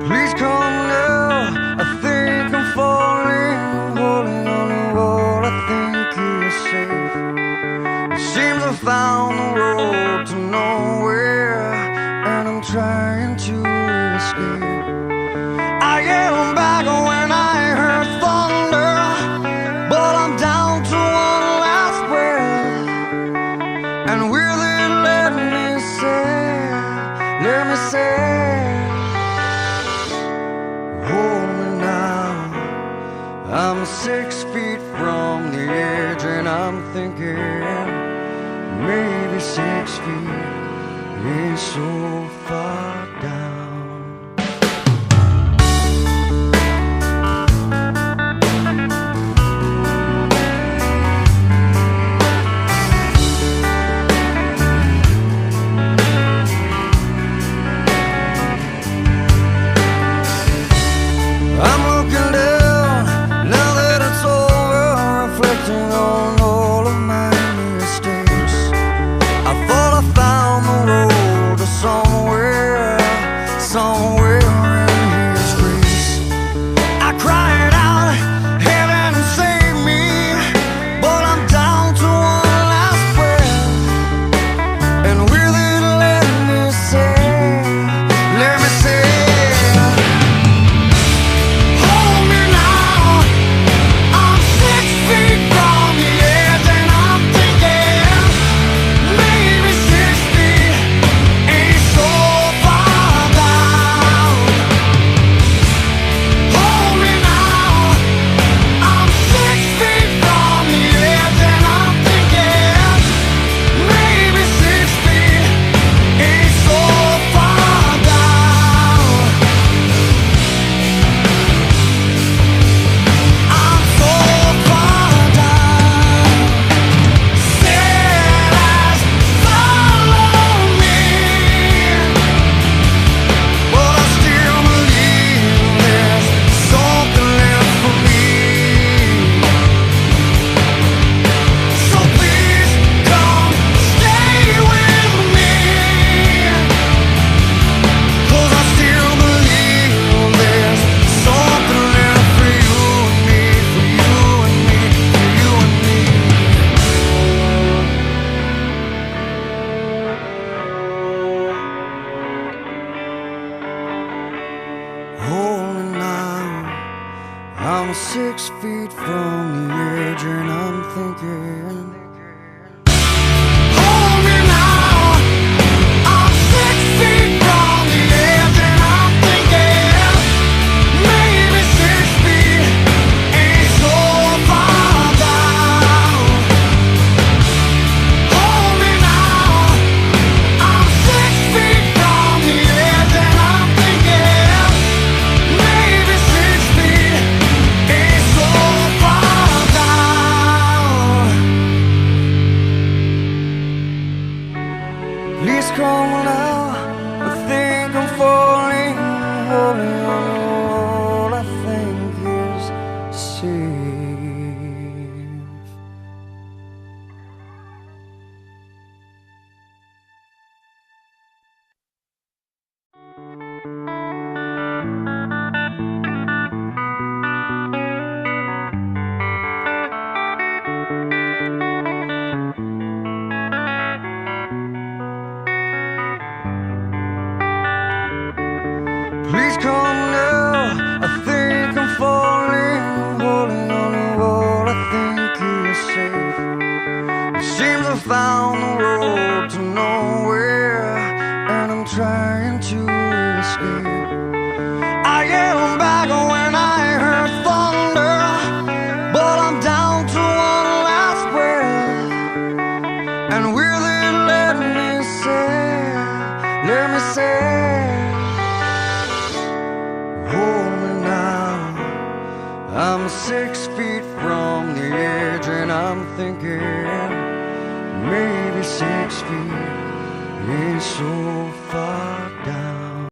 Please come now, I think I'm falling, holding on to what I think is safe. It seems I found the road to nowhere, and I'm trying to escape. I yelled back when I heard thunder, but I'm down to one last breath. And will it let me say, hold me now. I'm 6 feet from the edge, and I'm thinking maybe 6 feet ain't so far down. I'm looking down, now that it's over, reflecting on all of my mistakes. I thought I found the road to somewhere in His grace. I cried out, heaven save me, but I'm down to one last breath. And will it let me say, I'm 6 feet from the edge, and I'm thinking, hold me now. I'm 6 feet from the edge, and I'm thinking, maybe 6 feet ain't so far down. Hold me now. I'm 6 feet from the edge, and I'm thinking, maybe 6 feet ain't so far down. Please come now, I think I'm falling, holding on to what I think is safe. Please come now, I think I'm falling, holding on to what I think is safe. It seems I found the road to nowhere, and I'm trying to escape. I yelled back when I heard thunder, but I'm down to one last breath. And will it let me say, hold me now. I'm 6 feet from the edge, and I'm thinking maybe 6 feet ain't so far